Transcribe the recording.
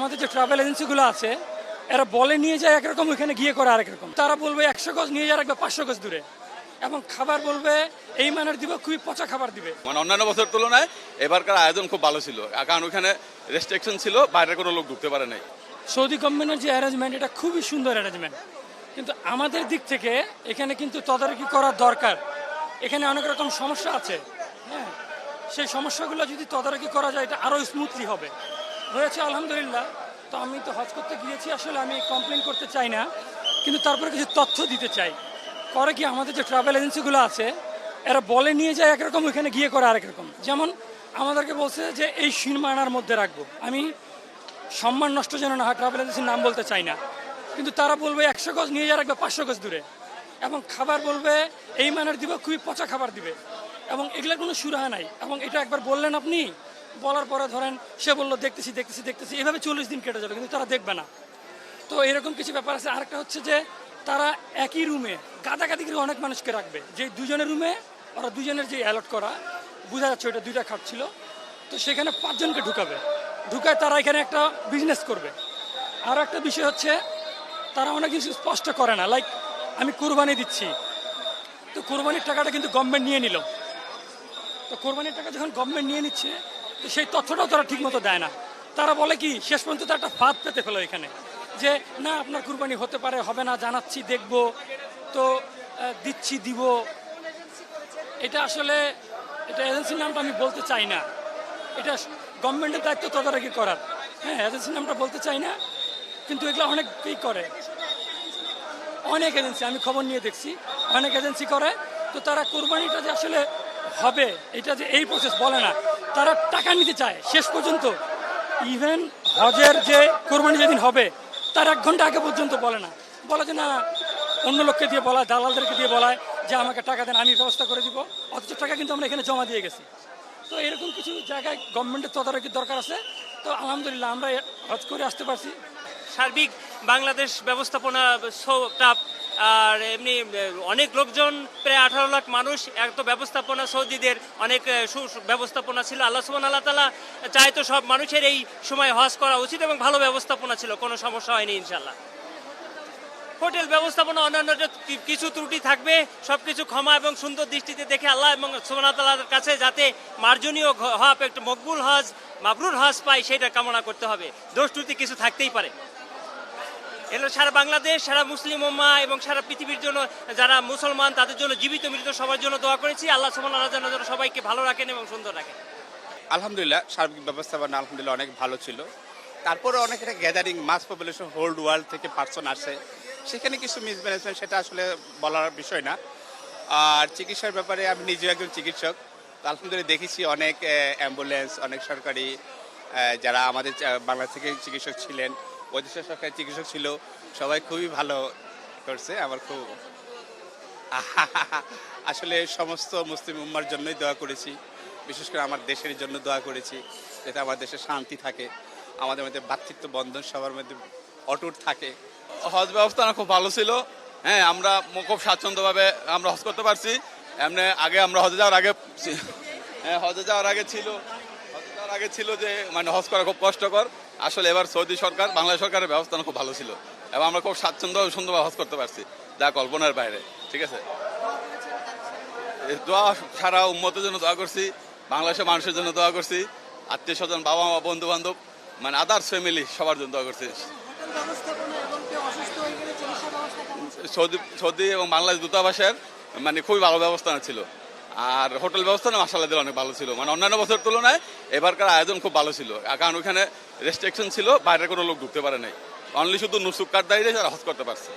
আমাদের যে ট্রাভেল এজেন্সিগুলো আছে এরা বলে নিয়ে যায় একরকম, ওইখানে গিয়ে করে আরেক রকম। তারা বলবে 100 গজ নিয়ে যায় রাখবে 500 গজ দূরে, এবং খাবার বলবে এই মানের দিবে, খুবই পচা খাবার দিবে। মানে অন্যান্য বছর তুলনায় এবারকার আয়োজন খুব ভালো ছিল, কারণ ওখানে রেস্ট্রিকশন ছিল, বাইরের কোনো লোক ঢুকতে পারে নাই। সৌদি গভর্নমেন্টের যে অ্যারেঞ্জমেন্ট এটা খুবই সুন্দর অ্যারেঞ্জমেন্ট, কিন্তু আমাদের দিক থেকে এখানে কিন্তু তদারকি করার দরকার। এখানে অনেক রকম সমস্যা আছে, হ্যাঁ, সেই সমস্যাগুলো যদি তদারকি করা যায় এটা আরও স্মুথলি হবে। হয়েছে আলহামদুলিল্লাহ। তো আমি তো হজ করতে গিয়েছি, আসলে আমি কমপ্লেন করতে চাই না, কিন্তু তারপরে কিছু তথ্য দিতে চাই। করে কি আমাদের যে ট্রাভেল এজেন্সিগুলো আছে এরা বলে নিয়ে যায় একরকম, ওইখানে গিয়ে করে আরেক রকম। যেমন আমাদেরকে বলছে যে এই সীমানার মধ্যে রাখবো, আমি সম্মান নষ্ট যেন না হয় ট্রাভেল এজেন্সির নাম বলতে চাই না, কিন্তু তারা বলবে 100 গজ নিয়ে যা রাখবে 500 গজ দূরে, এবং খাবার বলবে এই মানের দিবে, খুবই পচা খাবার দিবে, এবং এগুলোর কোনো সুরাহা নাই। এবং এটা একবার বললেন আপনি, বলার পরে ধরেন সে বললো দেখতেছি দেখতেছি দেখতেছি, এভাবে 40 দিন কেটে যাবে, কিন্তু তারা দেখবে না। তো এরকম কিছু ব্যাপার আছে। আরেকটা হচ্ছে যে তারা একই রুমে গাদাগাদি করে অনেক মানুষকে রাখবে, যে দুজনের রুমে ওরা দুজনের যে অ্যালট করা বোঝা যাচ্ছে ওইটা 2টা খাট ছিল, তো সেখানে 5 জনকে ঢুকাবে, ঢুকায় তারা এখানে একটা বিজনেস করবে। আরও একটা বিষয় হচ্ছে তারা অনেক কিছু স্পষ্ট করে না, লাইক আমি কোরবানি দিচ্ছি, তো কোরবানির টাকাটা কিন্তু গভর্নমেন্ট নিয়ে নিল। তো কোরবানির টাকা যখন গভর্নমেন্ট নিয়ে নিচ্ছে, তো সেই তথ্যটাও তারা ঠিকমতো দেয় না। তারা বলে কি শেষ পর্যন্ত তারা একটা ফাঁদ পেতে ফেলো এখানে, যে না আপনার কুরবানি হতে পারে, হবে না, জানাচ্ছি, দেখব, তো দিচ্ছি, দিব। এটা আসলে এটা এজেন্সির নামটা আমি বলতে চাই না, এটা গভর্নমেন্টের দায়িত্ব তদারকি করার। হ্যাঁ, এজেন্সির নামটা বলতে চাই না, কিন্তু এগুলো অনেকেই করে, অনেক এজেন্সি, আমি খবর নিয়ে দেখছি অনেক এজেন্সি করে। তো তারা কোরবানিটা যে আসলে হবে এটা যে এই প্রসেস বলে না, তারা টাকা নিতে চায় শেষ পর্যন্ত। ইভেন হজের যে কোরবানি যেদিন হবে তার 1 ঘন্টা আগে পর্যন্ত বলে না, বলে যে না অন্য লোককে দিয়ে বলায়, দালালদেরকে দিয়ে বলায় যে আমাকে টাকা দেন, আমি ব্যবস্থা করে দিব, অথচ টাকা কিন্তু আমরা এখানে জমা দিয়ে গেছি। তো এরকম কিছু জায়গায় গভর্নমেন্টের তদারকির দরকার আছে। তো আলহামদুলিল্লাহ আমরা হজ করে আসতে পারছি। সার্বিক বাংলাদেশ ব্যবস্থাপনা টাপ, আর এমনি অনেক লোকজন, প্রায় 18 লাখ মানুষ, এত ব্যবস্থাপনা সৌদিদের অনেক ব্যবস্থাপনা ছিল। আল্লাহ সুবহানাহু ওয়া তাআলা চাই তো সব মানুষের এই সময় হজ করা উচিত, এবং ভালো ব্যবস্থাপনা ছিল, কোনো সমস্যা হয়নি ইনশাল্লাহ। হোটেল ব্যবস্থাপনা অন্যান্য কিছু ত্রুটি থাকবে, সবকিছু ক্ষমা এবং সুন্দর দৃষ্টিতে দেখে আল্লাহ এবং সুবহানাহু ওয়া তাআলার কাছে যাতে মার্জনীয় হজ, একটু মকবুল হজ, মাবরুর হজ পাই, সেটা কামনা করতে হবে। দোষ ত্রুটি কিছু থাকতেই পারে। এগুলো সারা বাংলাদেশ, সারা মুসলিম উম্মাহ এবং সারা পৃথিবীর জন্য যারা মুসলমান তাদের জন্য, জীবিত মৃত সবার জন্য দোয়া করেছি। আল্লাহ সুবহানাহু ওয়া তাআলা যেন সবাইকে ভালো রাখেন এবং সুন্দর রাখেন। আলহামদুলিল্লাহ, সার্বিক ব্যবস্থাপনা আলহামদুলিল্লাহ অনেক ভালো ছিল। তারপরে অনেক একটা গ্যাদারিং, মাস পপুলেশন, হোল্ড ওয়ার্ল্ড থেকে পার্সন আসে, সেখানে কিছু মিসম্যানেজমেন্ট, সেটা আসলে বলার বিষয় না। আর চিকিৎসার ব্যাপারে আমি নিজেও একজন চিকিৎসক, তো আলহামদুলিল্লাহ দেখেছি অনেক অ্যাম্বুলেন্স, অনেক সরকারি যারা আমাদের বাংলা থেকে চিকিৎসক ছিলেন, বৈদেশিক সরকারি চিকিৎসক ছিল, সবাই খুবই ভালো করছে। আমার খুব আসলে সমস্ত মুসলিম উম্মার জন্যই দোয়া করেছি, বিশেষ করে আমার দেশের জন্য দোয়া করেছি, যাতে আমার দেশে শান্তি থাকে, আমাদের মধ্যে ভ্রাতৃত্ব বন্ধন সবার মধ্যে অটুট থাকে। হজ ব্যবস্থা খুব ভালো ছিল। হ্যাঁ, আমরা খুব স্বাচ্ছন্দ্যভাবে আমরা হজ করতে পারছি। এমনি আগে আমরা হজে যাওয়ার আগে ছিল যে মানে হজ করা খুব কষ্টকর। আসলে এবার সৌদি সরকার, বাংলাদেশ সরকারের ব্যবস্থা খুব ভালো ছিল, এবং আমরা খুব স্বাচ্ছন্দ্য সুন্দরভাবে হজ করতে পারছি, যা কল্পনার বাইরে। ঠিক আছে, দোয়া সারা উম্মতের জন্য দোয়া করছি, বাংলাদেশের মানুষের জন্য দোয়া করছি, আত্মীয় স্বজন, বাবা মা, বন্ধু বান্ধব, মানে আদার্স ফ্যামিলি, সবার জন্য দোয়া করছি। সৌদি এবং বাংলাদেশ দূতাবাসের মানে খুবই ভালো ব্যবস্থা ছিল। আর হোটেল ব্যবস্থা মাশাআল্লাহ অনেক ভালো ছিল, মানে অন্যান্য বছর তুলনায় এবারকার আয়োজন খুব ভালো ছিল, কারণ ওখানে রেস্ট্রিকশন ছিল, বাইরের কোনো লোক ঢুকতে পারে নাই, অনলি শুধু নুসুক কার্ডধারীরা যারা হজ করতে পারছে।